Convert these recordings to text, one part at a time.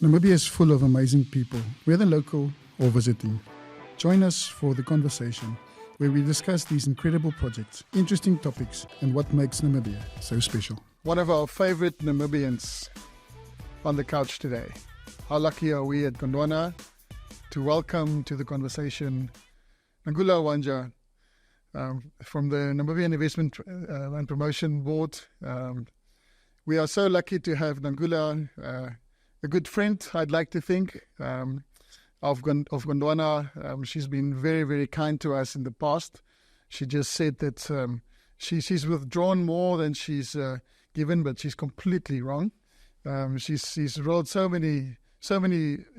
Namibia is full of amazing people, whether local or visiting. Join us for the conversation, where we discuss these incredible projects, interesting topics, and what makes Namibia so special. One of our favorite Namibians on the couch today. How lucky are we at Gondwana to welcome to the conversation Nangula Uaandja from the Namibian Investment and Promotion Board. We are so lucky to have Nangula, a good friend, I'd like to think, of Gondwana. She's been very, very kind to us in the past. She just said that she's withdrawn more than she's given, but she's completely wrong. She's rolled so many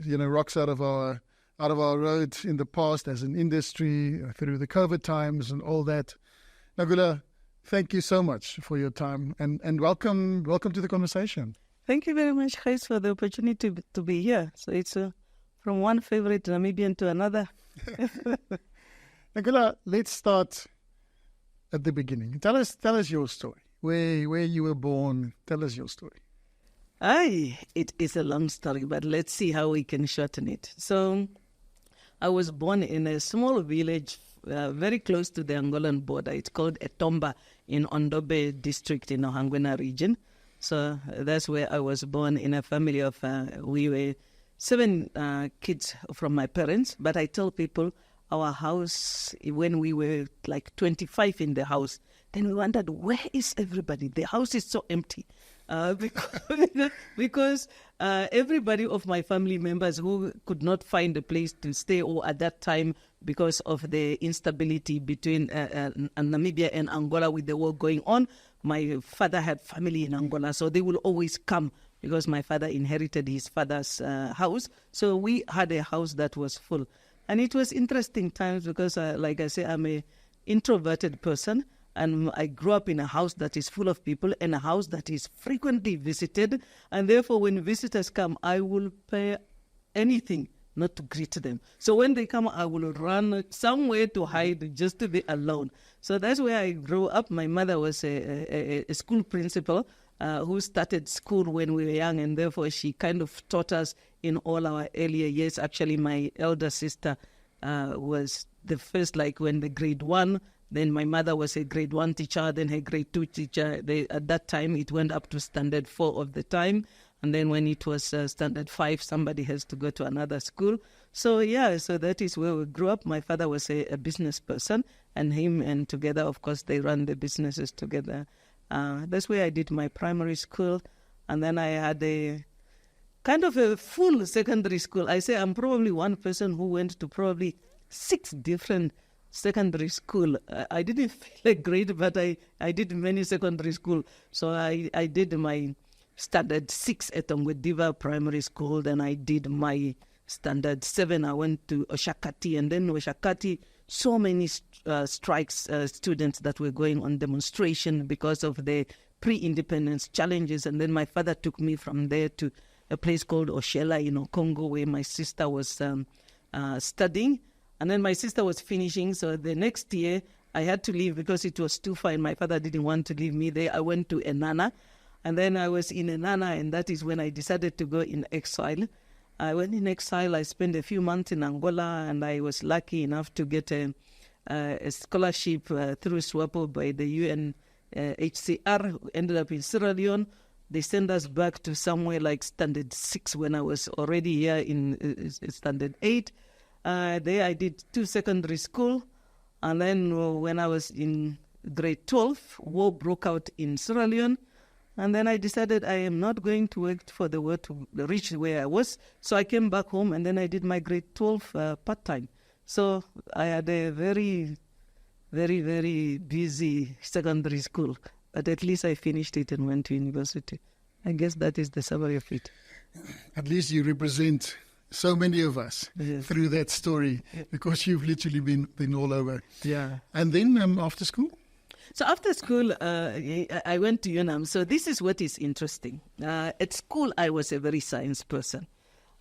rocks out of our road in the past as an industry through the COVID times and all that. Nangula, thank you so much for your time and welcome to the conversation. Thank you very much, Gys, for the opportunity to be here. So it's from one favorite Namibian to another. Nangula, let's start at the beginning. Tell us your story. Where you were born. Tell us your story. It is a long story, but let's see how we can shorten it. So I was born in a small village very close to the Angolan border. It's called Etomba in Ondobe district in the Gondwana region. So that's where I was born, in a family of, we were 7 kids from my parents. But I tell people our house, when we were like 25 in the house, then we wondered, where is everybody? The house is so empty. Because everybody of my family members who could not find a place to stay, or at that time, because of the instability between Namibia and Angola with the war going on, my father had family in Angola, so they will always come because my father inherited his father's house. So we had a house that was full. And it was interesting times because, like I say, I'm an introverted person. And I grew up in a house that is full of people and a house that is frequently visited. And therefore, when visitors come, I will pay anything not to greet them. So when they come, I will run somewhere to hide just to be alone. So that's where I grew up. My mother was a school principal who started school when we were young. And therefore, she kind of taught us in all our earlier years. Actually, my elder sister was the first, like when the grade 1, then my mother was a grade 1 teacher, then her grade 2 teacher. At that time, it went up to standard 4 of the time. And then when it was standard 5, somebody has to go to another school. So, so that is where we grew up. My father was a business person, and him and together, of course, they run the businesses together. That's where I did my primary school. And then I had a kind of a full secondary school. I say I'm probably one person who went to probably 6 different secondary school. I didn't feel like great, but I did many secondary school. So I did my standard 6 at Ngwediva Primary School. Then I did my standard 7. I went to Oshakati, and then Oshakati, so many strikes, students that were going on demonstration because of the pre-independence challenges. And then my father took me from there to a place called Oshela in Okongo, where my sister was studying. And then my sister was finishing, so the next year I had to leave because it was too far and my father didn't want to leave me there. I went to Enana, and then I was in Enana, and that is when I decided to go in exile. I went in exile. I spent a few months in Angola, and I was lucky enough to get a scholarship through SWAPO by the UNHCR, who ended up in Sierra Leone. They sent us back to somewhere like standard 6 when I was already here in standard 8. There I did 2 secondary school, and then when I was in grade 12, war broke out in Sierra Leone, and then I decided I am not going to work for the war to reach where I was, so I came back home, and then I did my grade 12 part-time. So I had a very, very, very busy secondary school, but at least I finished it and went to university. I guess that is the summary of it. At least you represent so many of us through that story, because you've literally been all over. Yeah. And then after school? So after school, I went to UNAM. So this is what is interesting. At school, I was a very science person.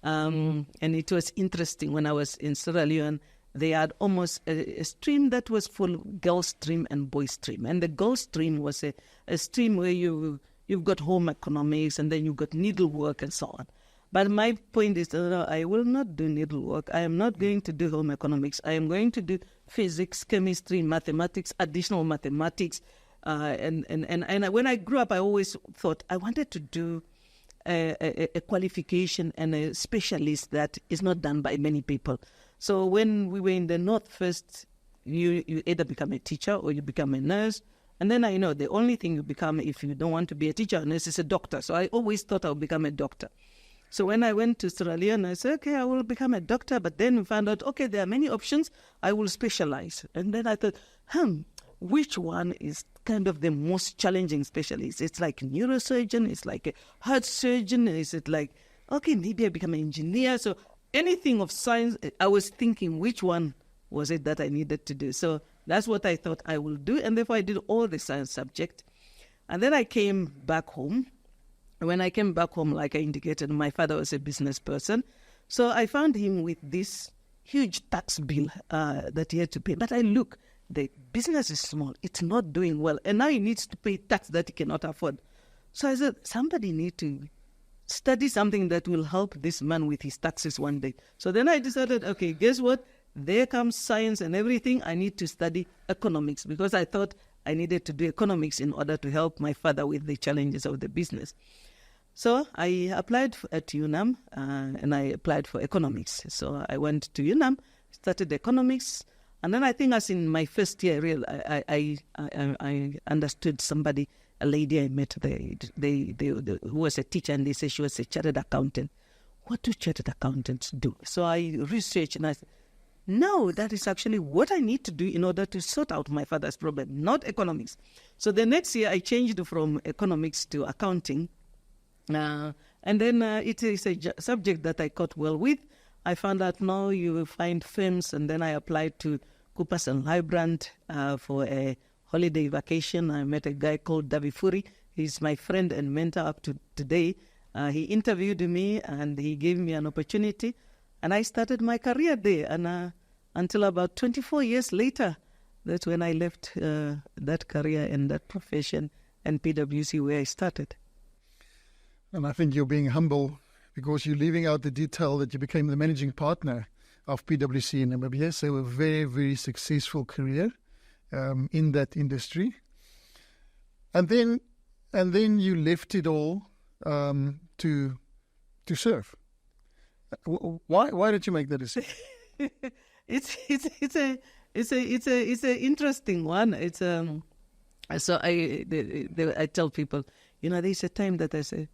And it was interesting when I was in Sierra Leone. They had almost a stream that was full, girls' stream and boys' stream. And the girls' stream was a stream where you've got home economics, and then you've got needlework and so on. But my point is, no, I will not do needlework. I am not going to do home economics. I am going to do physics, chemistry, mathematics, additional mathematics. And when I grew up, I always thought I wanted to do a qualification and a specialist that is not done by many people. So when we were in the North first, you either become a teacher or you become a nurse. And then I know the only thing you become if you don't want to be a teacher or nurse is a doctor. So I always thought I would become a doctor. So when I went to Sierra Leone, I said, okay, I will become a doctor. But then we found out, okay, there are many options. I will specialize. And then I thought, which one is kind of the most challenging specialist? It's like a neurosurgeon. It's like a heart surgeon. Is it like, okay, maybe I become an engineer. So anything of science, I was thinking, which one was it that I needed to do? So that's what I thought I will do. And therefore, I did all the science subject. And then I came back home. When I came back home, like I indicated, my father was a business person. So I found him with this huge tax bill that he had to pay. But the business is small. It's not doing well. And now he needs to pay tax that he cannot afford. So I said, somebody need to study something that will help this man with his taxes one day. So then I decided, okay, guess what? There comes science and everything. I need to study economics because I thought I needed to do economics in order to help my father with the challenges of the business. So I applied at UNAM and I applied for economics. So I went to UNAM, studied economics, and then I think as in my first year, I understood somebody, a lady I met there, who was a teacher, and they said she was a chartered accountant. What do chartered accountants do? So I researched and I said, no, that is actually what I need to do in order to sort out my father's problem, not economics. So the next year I changed from economics to accounting. And then it is a subject that I caught well with. I found out now you will find firms, and then I applied to Coopers and Lybrand for a holiday vacation. I met a guy called Davi Furi. He's my friend and mentor up to today. He interviewed me and he gave me an opportunity, and I started my career there. And until about 24 years later, that's when I left that career and that profession and PwC where I started. And I think you're being humble because you're leaving out the detail that you became the managing partner of PwC in Namibia. So a very, very successful career in that industry. And then you left it all to serve. Why did you make that decision? It's a interesting one. It's so I tell people, there's a time that I say,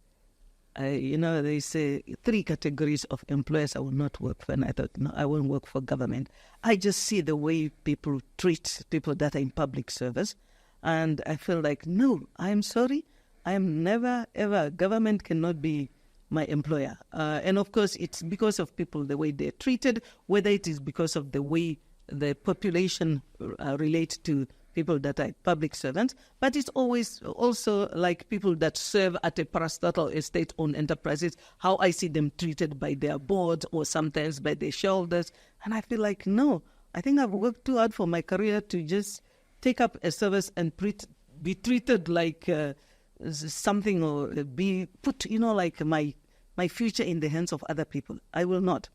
they say 3 categories of employers I will not work for. And I thought, no, I won't work for government. I just see the way people treat people that are in public service. And I feel like, no, I'm sorry. I am never, ever, government cannot be my employer. And of course, it's because of people, the way they're treated, whether it is because of the way the population relate to people that are public servants, but it's always also like people that serve at a parastatal estate-owned enterprises, how I see them treated by their board or sometimes by their shareholders. And I feel like, no, I think I've worked too hard for my career to just take up a service and be treated like something or be put, like my future in the hands of other people. I will not.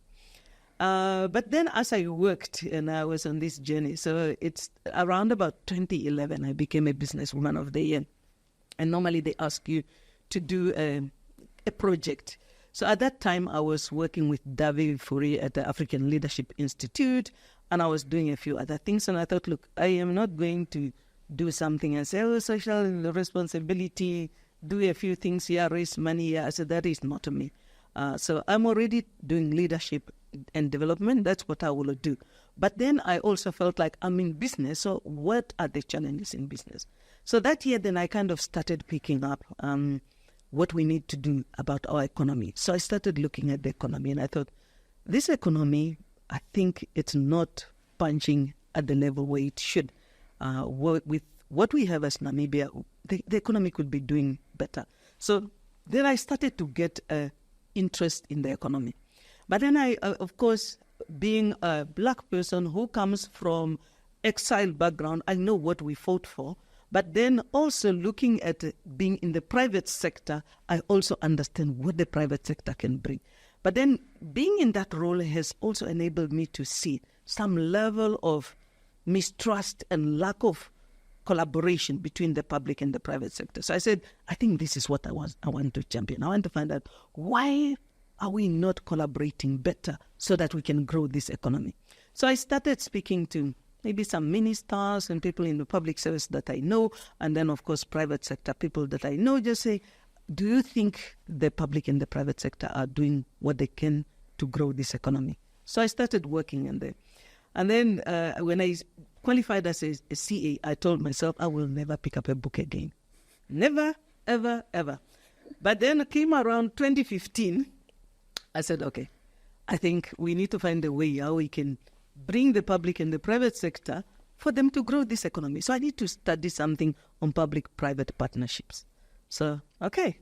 But then as I worked and I was on this journey, so it's around about 2011, I became a businesswoman of the year. And normally they ask you to do a project. So at that time, I was working with Davi Furi at the African Leadership Institute, and I was doing a few other things. And I thought, look, I am not going to do something and say, oh, social responsibility, do a few things here, raise money here. I said, that is not me. So I'm already doing leadership and development. That's what I will do. But then I also felt like I'm in business. So what are the challenges in business? So that year, then I kind of started picking up what we need to do about our economy. So I started looking at the economy and I thought, this economy, I think it's not punching at the level where it should. With what we have as Namibia, the economy could be doing better. So then I started to get interest in the economy. But then I, of course, being a black person who comes from exile background, I know what we fought for. But then also looking at being in the private sector, I also understand what the private sector can bring. But then being in that role has also enabled me to see some level of mistrust and lack of collaboration between the public and the private sector. So I said, I think this is what I want to champion. I want to find out, why are we not collaborating better so that we can grow this economy? So I started speaking to maybe some ministers and people in the public service that I know, and then, of course, private sector people that I know, just say, do you think the public and the private sector are doing what they can to grow this economy? So I started working in there. And then when I qualified as a CA, I told myself I will never pick up a book again. Never, ever, ever. But then it came around 2015. I said, okay, I think we need to find a way how we can bring the public and the private sector for them to grow this economy. So I need to study something on public-private partnerships. So, okay,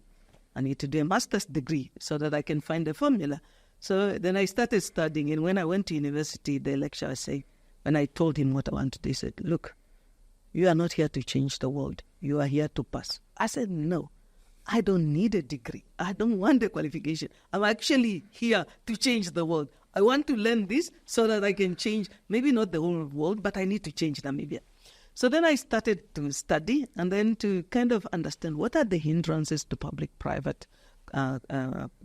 I need to do a master's degree so that I can find a formula. So then I started studying, and when I went to university, the lecturer said, when I told him what I wanted to do, he said, look, you are not here to change the world. You are here to pass. I said, no, I don't need a degree. I don't want a qualification. I'm actually here to change the world. I want to learn this so that I can change, maybe not the whole world, but I need to change Namibia. So then I started to study and then to kind of understand what are the hindrances to public-private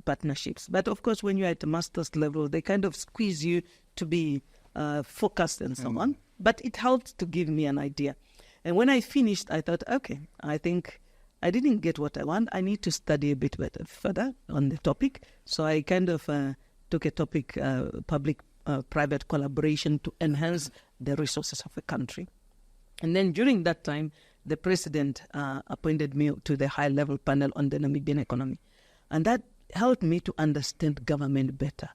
partnerships. But of course, when you're at a master's level, they kind of squeeze you to be focused and so on. But it helped to give me an idea. And when I finished, I thought, okay, I think I didn't get what I want. I need to study a bit better further on the topic. So I kind of took a topic, public-private collaboration to enhance the resources of a country. And then during that time, the president appointed me to the high-level panel on the Namibian economy. And that helped me to understand government better,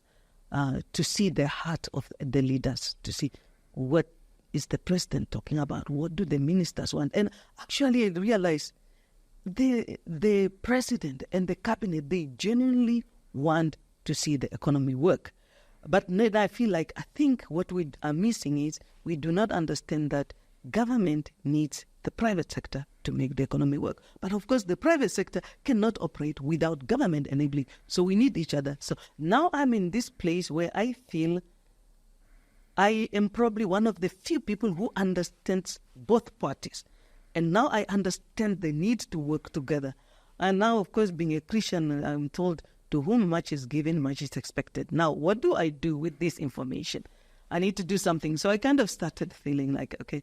to see the heart of the leaders, to see what is the president talking about, what do the ministers want. And actually I realized the president and the cabinet, they genuinely want to see the economy work. But then I think what we are missing is we do not understand that government needs the private sector to make the economy work. But of course, the private sector cannot operate without government enabling. So we need each other. So now I'm in this place where I feel I am probably one of the few people who understands both parties. And now I understand the need to work together. And now, of course, being a Christian, I'm told, to whom much is given, much is expected. Now, what do I do with this information? I need to do something. So I kind of started feeling like, okay,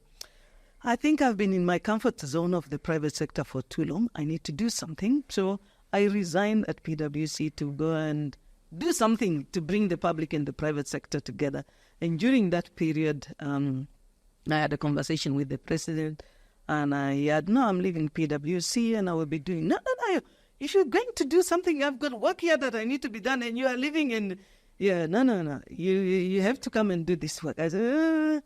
I think I've been in my comfort zone of the private sector for too long. I need to do something. So I resigned at PwC to go and do something to bring the public and the private sector together. And during that period, I had a conversation with the president, and I had, no, I'm leaving PwC and I will be doing, no. If you're going to do something, I've got work here that I need to be done, and you are living in, no. You have to come and do this work. I said,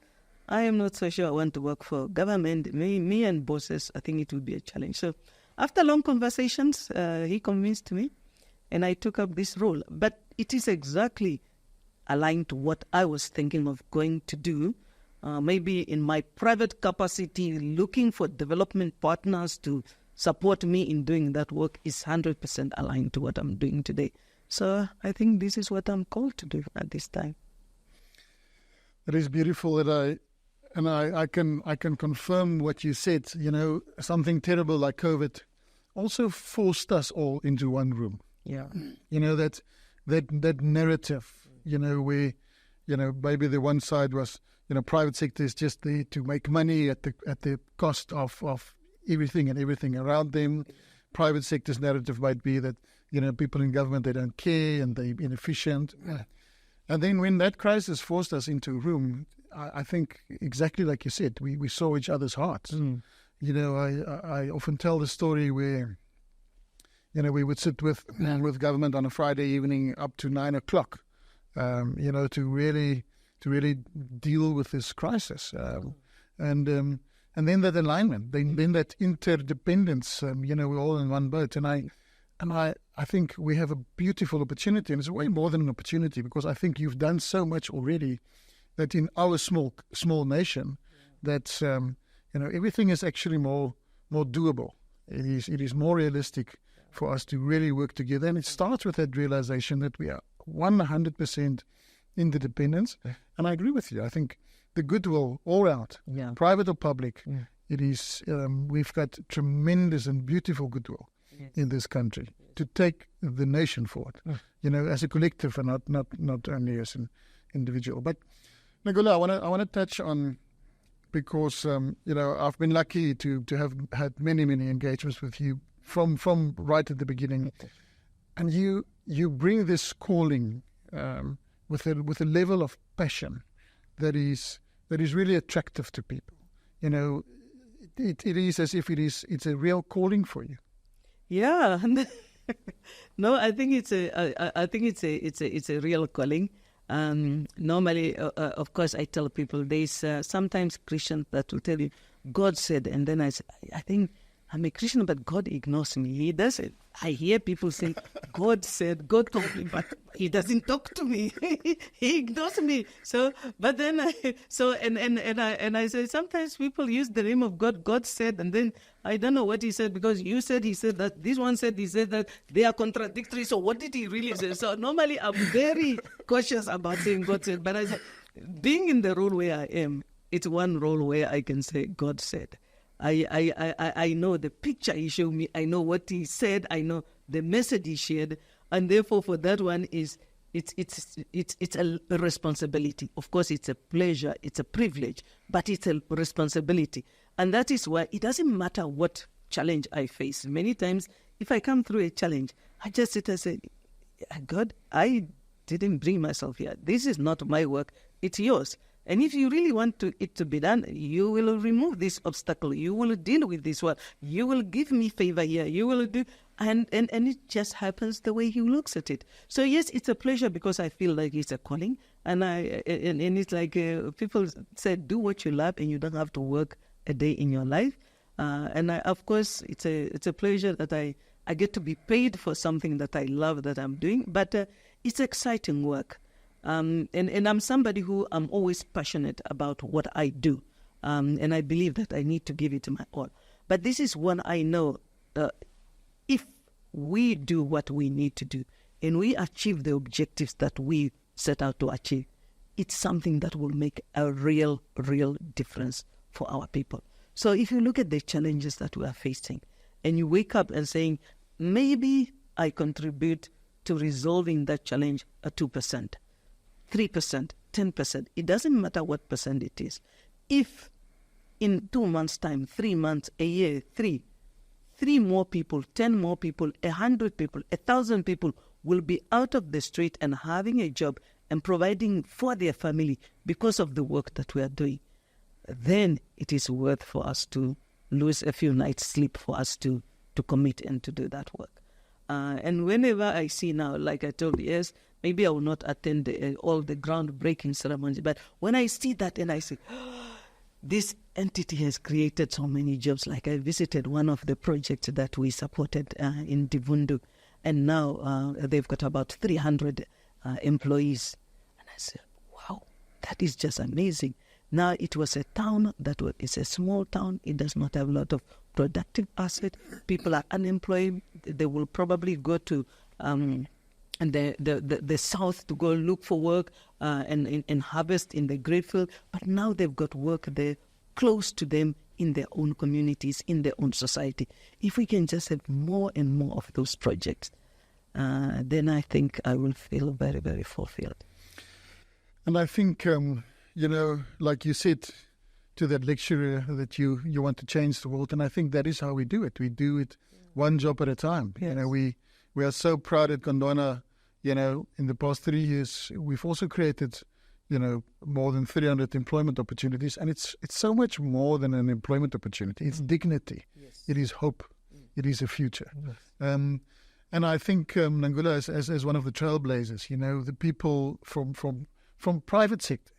I am not so sure I want to work for government. Me and bosses, I think it will be a challenge. So after long conversations, he convinced me, and I took up this role. But it is exactly aligned to what I was thinking of going to do. Maybe in my private capacity, looking for development partners to support me in doing that work is 100% aligned to what I'm doing today. So I think this is what I'm called to do at this time. It is beautiful that I can confirm what you said. You know, something terrible like COVID also forced us all into one room. Yeah. You know, that narrative, you know, where, you know, maybe the one side was, you know, private sector is just there to make money at the cost of everything and everything around them. Private sector's narrative might be that, you know, people in government, they don't care and they're inefficient. And then when that crisis forced us into a room, I think exactly like you said, we saw each other's hearts. You know, I often tell the story where, you know, we would sit with government on a Friday evening up to 9 o'clock, you know, to really deal with this crisis. And then that alignment, then that interdependence, you know, we're all in one boat. And I think we have a beautiful opportunity, and it's way more than an opportunity, because I think you've done so much already that in our small nation, that, you know, everything is actually more more doable. It is more realistic for us to really work together. And it starts with that realization that we are 100% interdependence. And I agree with you. I think the goodwill all out, private or public, it is, we've got tremendous and beautiful goodwill in this country to take the nation forward, as a collective and not only as an individual. But Nangula, I want to touch on, because I've been lucky to have had many engagements with you from right at the beginning, and you bring this calling with a level of passion that is really attractive to people. It is as if it's a real calling for you. Yeah. No, I think it's a real calling. Normally, of course, I tell people there's sometimes Christians that will tell you, God said, and then I say, I think I'm a Christian, but God ignores me. He doesn't. I hear people say, God said, God told me, but He doesn't talk to me. He ignores me. So, but then I say, sometimes people use the name of God. God said, and then I don't know what He said, because you said He said that, this one said He said that, they are contradictory. So what did He really say? So normally I'm very cautious about saying God said, but I say, being in the role where I am, it's one role where I can say God said. I know the picture He showed me. I know what He said. I know the message He shared, and therefore, for that one it's a responsibility. Of course, it's a pleasure, it's a privilege, but it's a responsibility, and that is why it doesn't matter what challenge I face. Many times, if I come through a challenge, I just sit and say, God, I didn't bring myself here. This is not my work. It's yours. And if you really want it to be done, you will remove this obstacle. You will deal with this one. You will give me favor here. You will do, and it just happens the way He looks at it. So yes, it's a pleasure, because I feel like it's a calling, and it's like people said, do what you love, and you don't have to work a day in your life. Of course, it's a pleasure that I get to be paid for something that I love that I'm doing. But it's exciting work. And I'm somebody who I'm always passionate about what I do. And I believe that I need to give it my all. But this is one I know, if we do what we need to do and we achieve the objectives that we set out to achieve, it's something that will make a real difference for our people. So if you look at the challenges that we are facing and you wake up and saying, maybe I contribute to resolving that challenge at 2%. 3%, 10%, it doesn't matter what percent it is. If in 2 months' time, 3 months, a year, three more people, 10 more people, 100 people, 1,000 people will be out of the street and having a job and providing for their family because of the work that we are doing, then it is worth for us to lose a few nights' sleep for us to commit and to do that work. And whenever I see now, like I told you, yes, maybe I will not attend all the groundbreaking ceremonies, but when I see that and I say, this entity has created so many jobs. Like I visited one of the projects that we supported in Divundu, and now they've got about 300 employees. And I said, wow, that is just amazing. Now it was a town it's a small town. It does not have a lot of productive asset. People are unemployed. They will probably go to the south to go look for work and harvest in the grape field. But now they've got work there close to them in their own communities, in their own society. If we can just have more and more of those projects, then I think I will feel very, very fulfilled. And I think, like you said to that lecturer, that you want to change the world. And I think that is how we do it. We do it one job at a time. Yes. We are so proud at Gondwana. In the past 3 years, we've also created, more than 300 employment opportunities. And it's so much more than an employment opportunity. It's dignity. Yes. It is hope. It is a future. Yes. And I think Nangula, as one of the trailblazers, the people from private sector,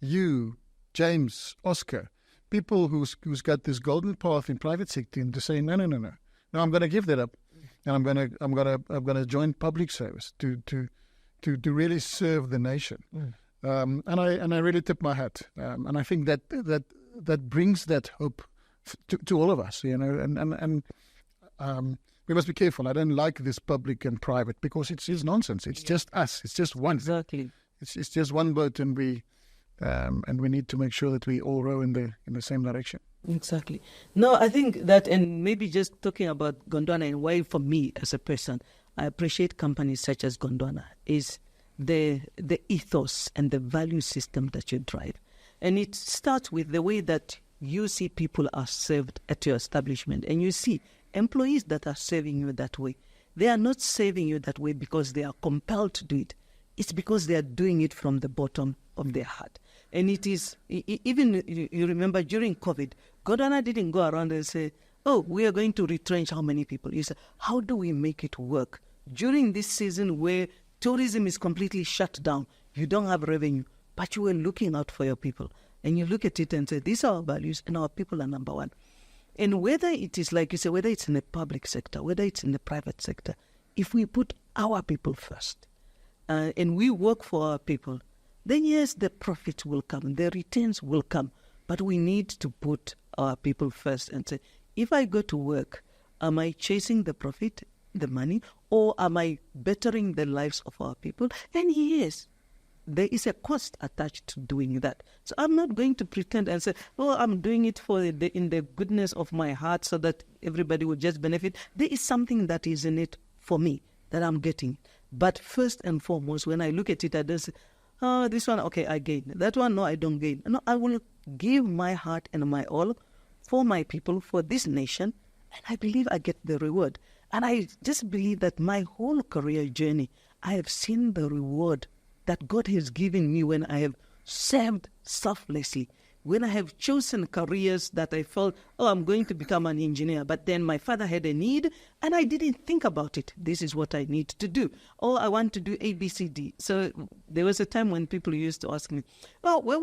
you, James, Oscar, people who's got this golden path in private sector, and to say no, I'm going to give that up, and I'm going to join public service to really serve the nation, and I really tip my hat, and I think that brings that hope to all of us, and we must be careful. I don't like this public and private because it's nonsense. It's just us. It's just one. Exactly. It's just one boat, and we need to make sure that we all row in the same direction. Exactly. No, I think that, and maybe just talking about Gondwana and why, for me as a person, I appreciate companies such as Gondwana is the ethos and the value system that you drive. And it starts with the way that you see people are served at your establishment, and you see employees that are serving you that way. They are not serving you that way because they are compelled to do it. It's because they are doing it from the bottom of their heart. And it is, even you remember during COVID, Gondwana didn't go around and say, oh, we are going to retrench how many people? He said, how do we make it work? During this season where tourism is completely shut down, you don't have revenue, but you were looking out for your people. And you look at it and say, these are our values and our people are number one. And whether it is, like you say, whether it's in the public sector, whether it's in the private sector, if we put our people first and we work for our people, then yes, the profit will come, the returns will come. But we need to put our people first and say, if I go to work, am I chasing the profit, the money, or am I bettering the lives of our people? And yes, there is a cost attached to doing that. So I'm not going to pretend and say, oh, I'm doing it in the goodness of my heart so that everybody will just benefit. There is something that is in it for me that I'm getting. But first and foremost, when I look at it, I don't say, oh, this one, okay, I gain. That one, no, I don't gain. No, I will give my heart and my all for my people, for this nation, and I believe I get the reward. And I just believe that my whole career journey, I have seen the reward that God has given me when I have served selflessly, when I have chosen careers that I felt, oh, I'm going to become an engineer, but then my father had a need and I didn't think about it. This is what I need to do. Oh, I want to do A, B, C, D. So there was a time when people used to ask me, oh, where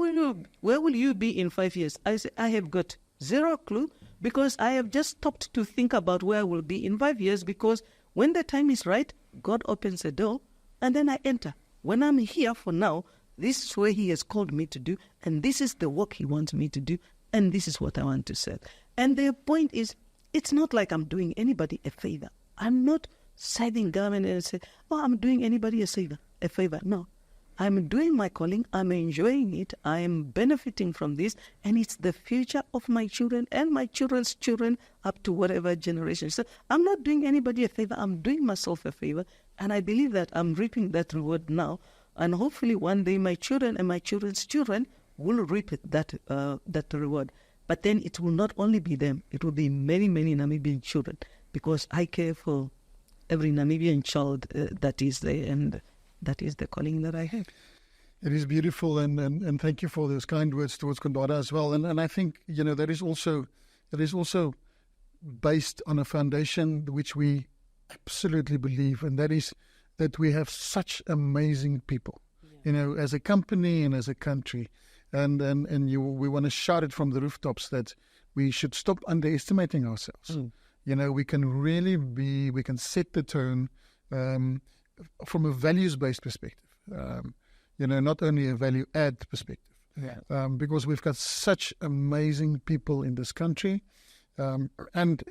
will you be in 5 years? I said, I have got zero clue because I have just stopped to think about where I will be in 5 years, because when the time is right, God opens a door and then I enter. When I'm here for now, this is where He has called me to do, and this is the work He wants me to do, and this is what I want to serve. And the point is, it's not like I'm doing anybody a favor. I'm not serving government and say, oh, I'm doing anybody a favor. No. I'm doing my calling, I'm enjoying it, I am benefiting from this, and it's the future of my children and my children's children up to whatever generation. So I'm not doing anybody a favor, I'm doing myself a favor, and I believe that I'm reaping that reward now, and hopefully one day my children and my children's children will reap that reward. But then it will not only be them, it will be many, many Namibian children, because I care for every Namibian child that is there, and that is the calling that I have. It is beautiful, and thank you for those kind words towards Gondwana as well. And I think, that is also based on a foundation which we absolutely believe, and that is that we have such amazing people, as a company and as a country. And we want to shout it from the rooftops that we should stop underestimating ourselves. We can set the tone from a values-based perspective, not only a value-add perspective. Because we've got such amazing people in this country, and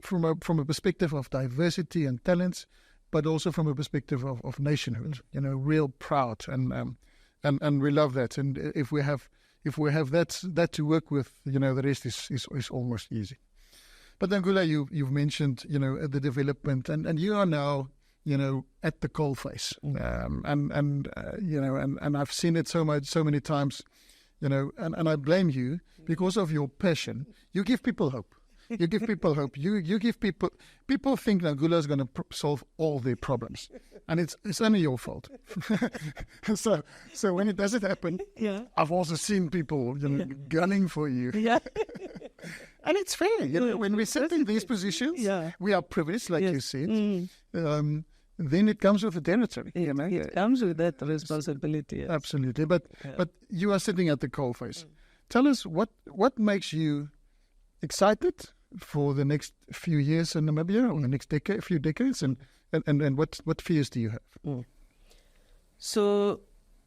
from a perspective of diversity and talents, but also from a perspective of nationhood. Real proud, and we love that. And if we have that to work with, the rest is almost easy. But Nangula, you've mentioned the development, and you are now at the coalface, and I've seen it so many times, and I blame you because of your passion. You give people hope. You give people hope. You give people think Nangula is going to solve all their problems, and it's only your fault. so when it doesn't happen, I've also seen people gunning for you. And it's fair. When we sit in these positions, we are privileged, like you said. Then it comes with the territory. It comes with that responsibility. Yes. Absolutely. But you are sitting at the coalface. Tell us what makes you excited for the next few years in Namibia, or the next few decades, and what fears do you have? So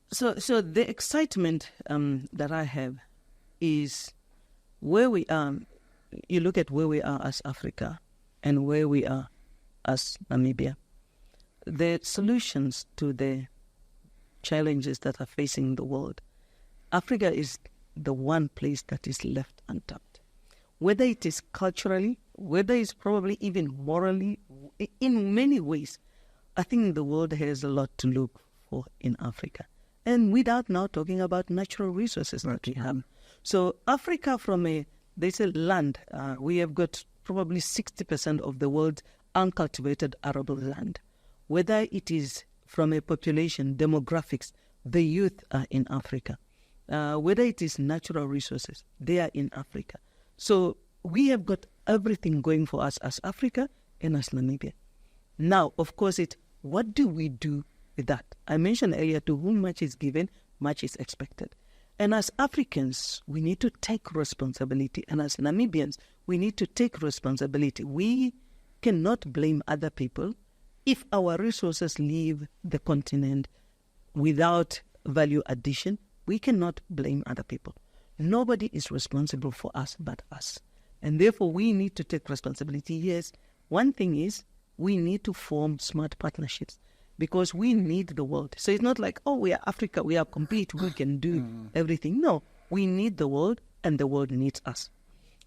the excitement that I have is where we are. you look at where we are as Africa and where we are as Namibia, the solutions to the challenges that are facing the world, Africa is the one place that is left untapped. Whether it is culturally, whether it's probably even morally, in many ways, I think the world has a lot to look for in Africa. And without now talking about natural resources that we have. So Africa there's a land, we have got probably 60% of the world's uncultivated arable land. Whether it is from a population, demographics, the youth are in Africa. Whether it is natural resources, they are in Africa. So we have got everything going for us as Africa and as Namibia. Now, of course, what do we do with that? I mentioned earlier, to whom much is given, much is expected. And as Africans, we need to take responsibility. And as Namibians, we need to take responsibility. We cannot blame other people if our resources leave the continent without value addition. We cannot blame other people. Nobody is responsible for us but us. And therefore, we need to take responsibility. Yes, one thing is we need to form smart partnerships because we need the world. So it's not like, oh, we are Africa, we are complete, we can do everything. No, we need the world and the world needs us.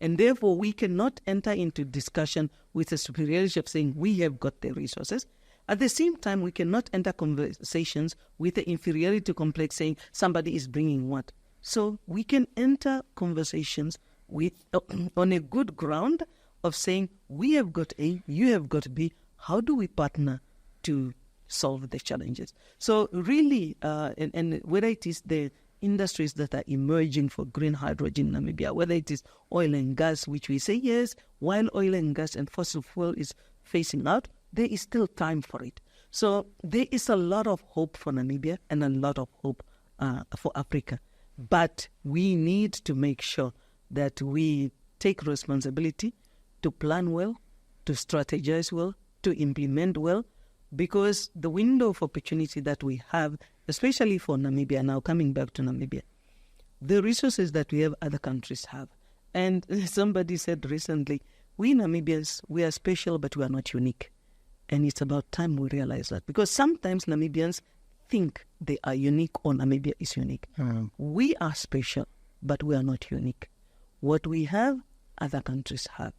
And therefore, we cannot enter into discussion with the superiority of saying we have got the resources. At the same time, we cannot enter conversations with the inferiority complex saying somebody is bringing what. So we can enter conversations with on a good ground of saying we have got A, you have got B. How do we partner to solve the challenges? So really, and whether it is the industries that are emerging for green hydrogen in Namibia, whether it is oil and gas, which we say yes, while oil and gas and fossil fuel is phasing out, there is still time for it. So there is a lot of hope for Namibia and a lot of hope for Africa. But we need to make sure that we take responsibility to plan well, to strategize well, to implement well, because the window of opportunity that we have, especially for Namibia, now coming back to Namibia, the resources that we have, other countries have. And somebody said recently, we Namibians, we are special, but we are not unique. And it's about time we realize that. Because sometimes Namibians think they are unique or Namibia is unique. We are special, but we are not unique. What we have, other countries have.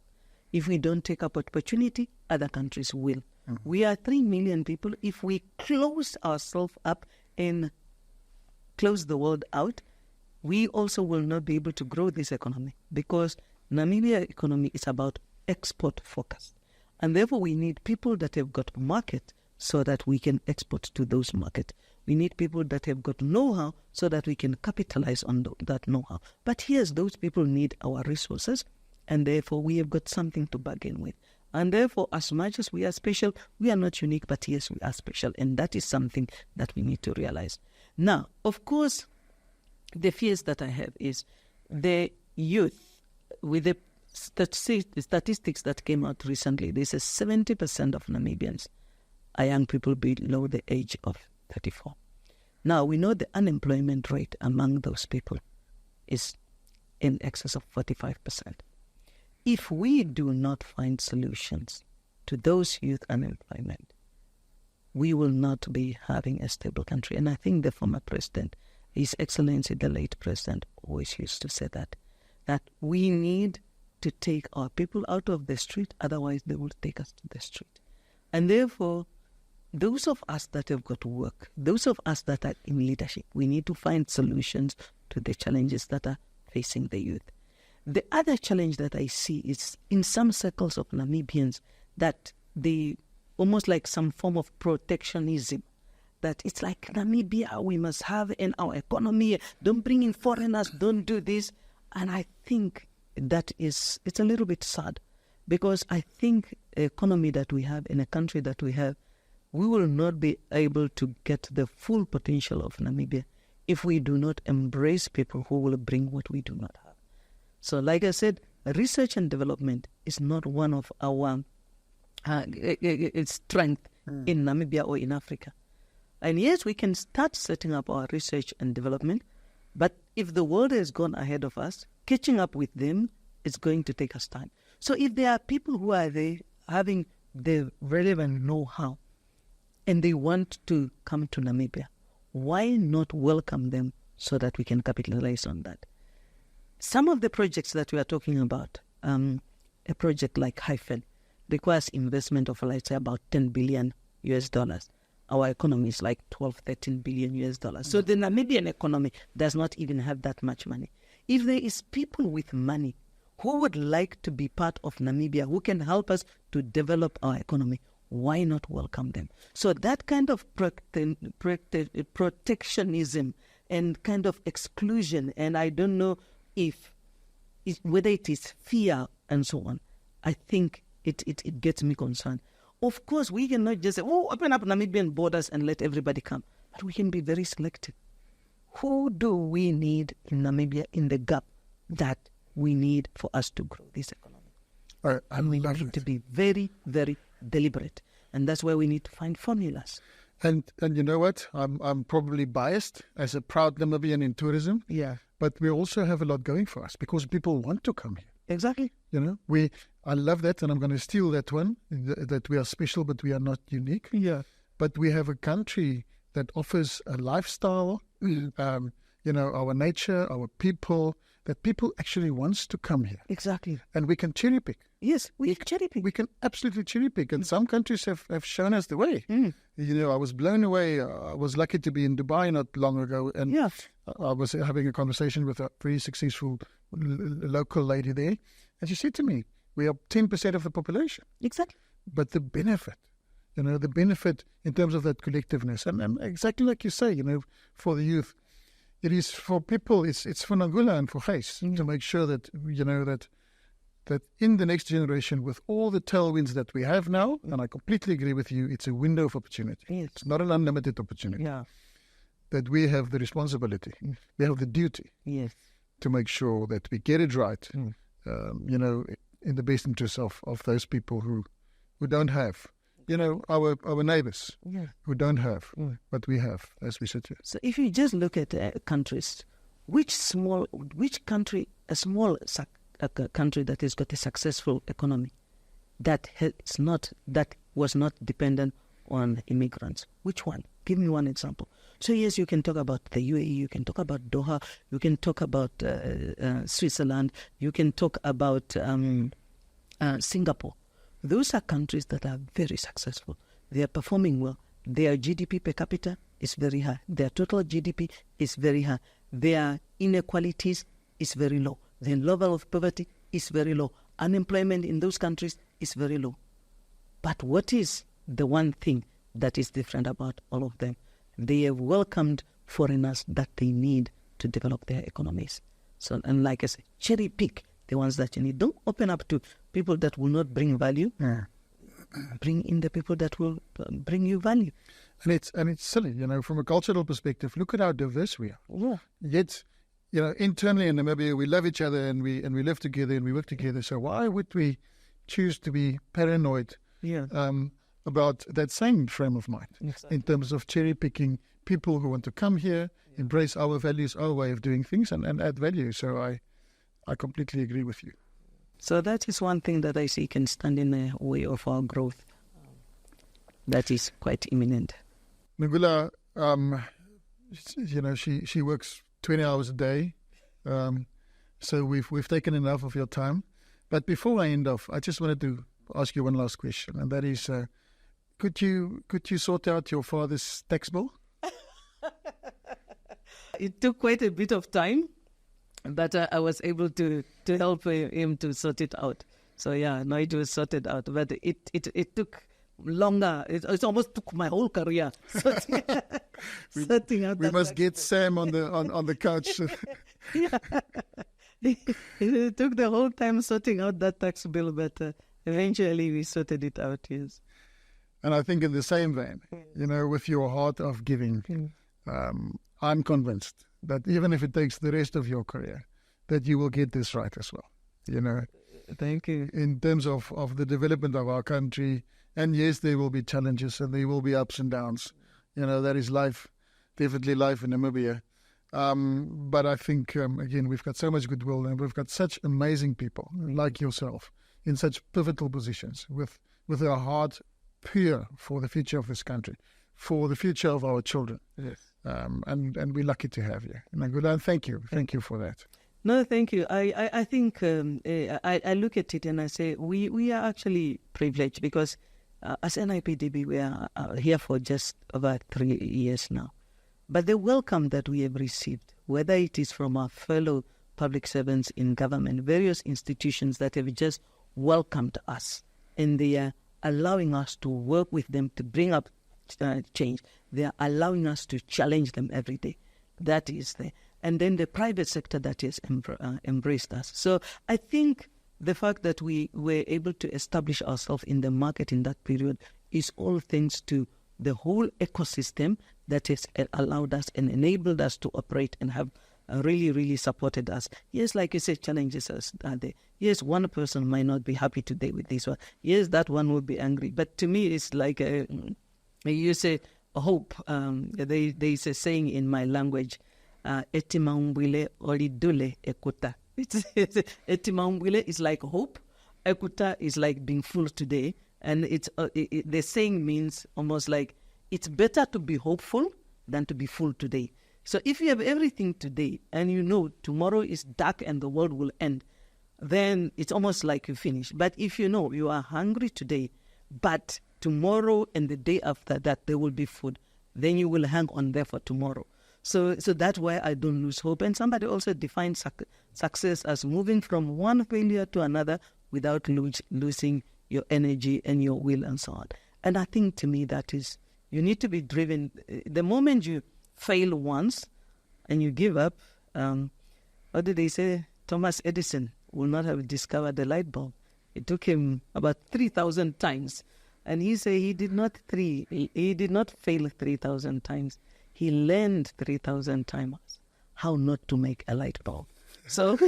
If we don't take up opportunity, other countries will. We are 3 million people. If we close ourselves up and close the world out, we also will not be able to grow this economy because Namibia economy is about export focus. And therefore, we need people that have got market so that we can export to those markets. We need people that have got know-how so that we can capitalize on that know-how. But yes, those people need our resources, and therefore we have got something to bargain with. And therefore, as much as we are special, we are not unique, but yes, we are special. And that is something that we need to realize. Now, of course, the fears that I have is the youth, with the statistics that came out recently, they say 70% of Namibians are young people below the age of 34. Now, we know the unemployment rate among those people is in excess of 45%. If we do not find solutions to those youth unemployment, we will not be having a stable country. And I think the former president, His Excellency, the late president, always used to say that we need to take our people out of the street, otherwise they will take us to the street. And therefore, those of us that have got work, those of us that are in leadership, we need to find solutions to the challenges that are facing the youth. The other challenge that I see is in some circles of Namibians that they almost like some form of protectionism, that it's like Namibia, we must have in our economy, don't bring in foreigners, don't do this. And I think it's a little bit sad because I think the economy that we have in a country that we have, we will not be able to get the full potential of Namibia if we do not embrace people who will bring what we do not have. So like I said, research and development is not one of our strength in Namibia or in Africa. And yes, we can start setting up our research and development, but if the world has gone ahead of us, catching up with them It's going to take us time. So if there are people who are there having the relevant know-how and they want to come to Namibia, why not welcome them so that we can capitalize on that? Some of the projects that we are talking about, a project like Hyphen, requires investment of, let's say, about $10 billion US dollars. Our economy is like 12-13 billion US dollars. So the Namibian economy does not even have that much money. If there is people with money who would like to be part of Namibia, who can help us to develop our economy, why not welcome them? So that kind of protectionism and kind of exclusion, and I don't know whether it is fear and so on, I think it gets me concerned. Of course, we cannot just say, open up Namibian borders and let everybody come. But we can be very selective. Who do we need in Namibia in the gap that we need for us to grow this economy? And we need to be very, very deliberate. And that's where we need to find formulas. And you know what? I'm probably biased as a proud Namibian in tourism. Yeah. But we also have a lot going for us because people want to come here. Exactly. I love that, and I'm going to steal that one, that we are special, but we are not unique. Yeah. But we have a country that offers a lifestyle, our nature, our people, that people actually wants to come here. Exactly. And we can cherry pick. Yes, we can cherry pick. We can absolutely cherry pick. And some countries have shown us the way. I was blown away. I was lucky to be in Dubai not long ago. And I was having a conversation with a very successful local lady there. And she said to me, we are 10% of the population. Exactly. But the benefit, the benefit in terms of that collectiveness. And exactly like you say, for the youth, it is for people, it's for Nangula and for Gys to make sure that, that in the next generation, with all the tailwinds that we have now, and I completely agree with you, it's a window of opportunity. Yes. It's not an unlimited opportunity. Yeah. That we have the responsibility, we have the duty to make sure that we get it right, in the best interest of those people who don't have, our neighbors who don't have what we have as we sit here. So if you just look at countries, which country, a small country that has got a successful economy that was not dependent on immigrants, which one? Give me one example. So yes, you can talk about the UAE, you can talk about Doha, you can talk about Switzerland, you can talk about Singapore. Those are countries that are very successful. They are performing well. Their GDP per capita is very high. Their total GDP is very high. Their inequalities is very low. The level of poverty is very low. Unemployment in those countries is very low. But what is the one thing that is different about all of them? They have welcomed foreigners that they need to develop their economies. So, and like I said, cherry pick the ones that you need. Don't open up to people that will not bring value. Bring in the people that will bring you value. And it's silly, from a cultural perspective. Look at how diverse we are. Yeah. Yet, internally in Namibia, we love each other and we live together and we work together. So why would we choose to be paranoid about that same frame of mind in terms of cherry picking people who want to come here, embrace our values, our way of doing things, and add value? So I completely agree with you. So that is one thing that I see can stand in the way of our growth. That is quite imminent. Nangula, she works 20 hours a day. So we've taken enough of your time. But before I end off, I just wanted to ask you one last question, and that is, could you sort out your father's tax bill? It took quite a bit of time, but I was able to help him to sort it out. So it was sorted out, but it took longer. It almost took my whole career sorting out. We must get Sam on the couch. It took the whole time sorting out that tax bill, but eventually we sorted it out. Yes. And I think in the same vein, with your heart of giving, I'm convinced that even if it takes the rest of your career, that you will get this right as well. Thank you. In terms of the development of our country, and yes, there will be challenges and there will be ups and downs. That is life, definitely life in Namibia. But I think, again, we've got so much goodwill and we've got such amazing people like yourself in such pivotal positions with our heart pure for the future of this country, for the future of our children. Yes. And we're lucky to have you. Nangula, thank you. Thank you for that. No, thank you. I think I look at it and I say we are actually privileged because as NIPDB we are here for just over 3 years now. But the welcome that we have received, whether it is from our fellow public servants in government, various institutions that have just welcomed us, and they are allowing us to work with them to bring up change. They are allowing us to challenge them every day. That is there. And then the private sector that has embraced us. So I think the fact that we were able to establish ourselves in the market in that period is all thanks to the whole ecosystem that has allowed us and enabled us to operate and have really, really supported us. Yes, like you said, challenges are there. Yes, one person might not be happy today with this one. Yes, that one will be angry. But to me, it's like you say hope. There is a saying in my language, Etimaumbwile olidule ekuta. Etimaumbwile is like hope. Ekuta is like being full today. And the saying means almost like it's better to be hopeful than to be full today. So if you have everything today and you know tomorrow is dark and the world will end, then it's almost like you finish. But if you know you are hungry today, but tomorrow and the day after that there will be food, then you will hang on there for tomorrow. So that's why I don't lose hope. And somebody also defines success as moving from one failure to another without losing your energy and your will and so on. And I think to me that is, you need to be driven. The moment you fail once and you give up, what did they say? Thomas Edison will not have discovered the light bulb. It took him about 3,000 times. And he said he did not fail 3,000 times. He learned 3,000 times how not to make a light bulb. So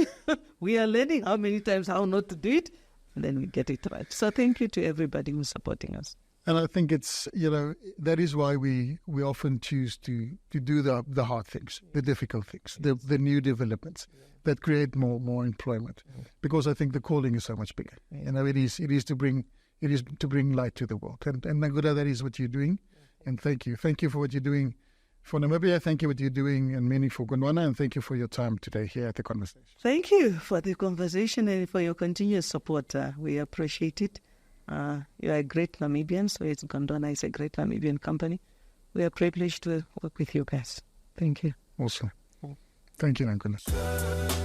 we are learning how many times how not to do it, and then we get it right. So thank you to everybody who's supporting us. And I think it's, that is why we often choose to do the hard things, the difficult things, the new developments that create more employment. Because I think the calling is so much bigger. It is to bring light to the world. And Nangula, that is what you're doing. And thank you. Thank you for what you're doing for Namibia. Thank you for what you're doing and many for Gondwana. And thank you for your time today here at the conversation. Thank you for the conversation and for your continuous support. We appreciate it. You are a great Namibian, so Gondwana is a great Namibian company. We are privileged to work with you guys. Thank you. Awesome. Thank you, Nangulas.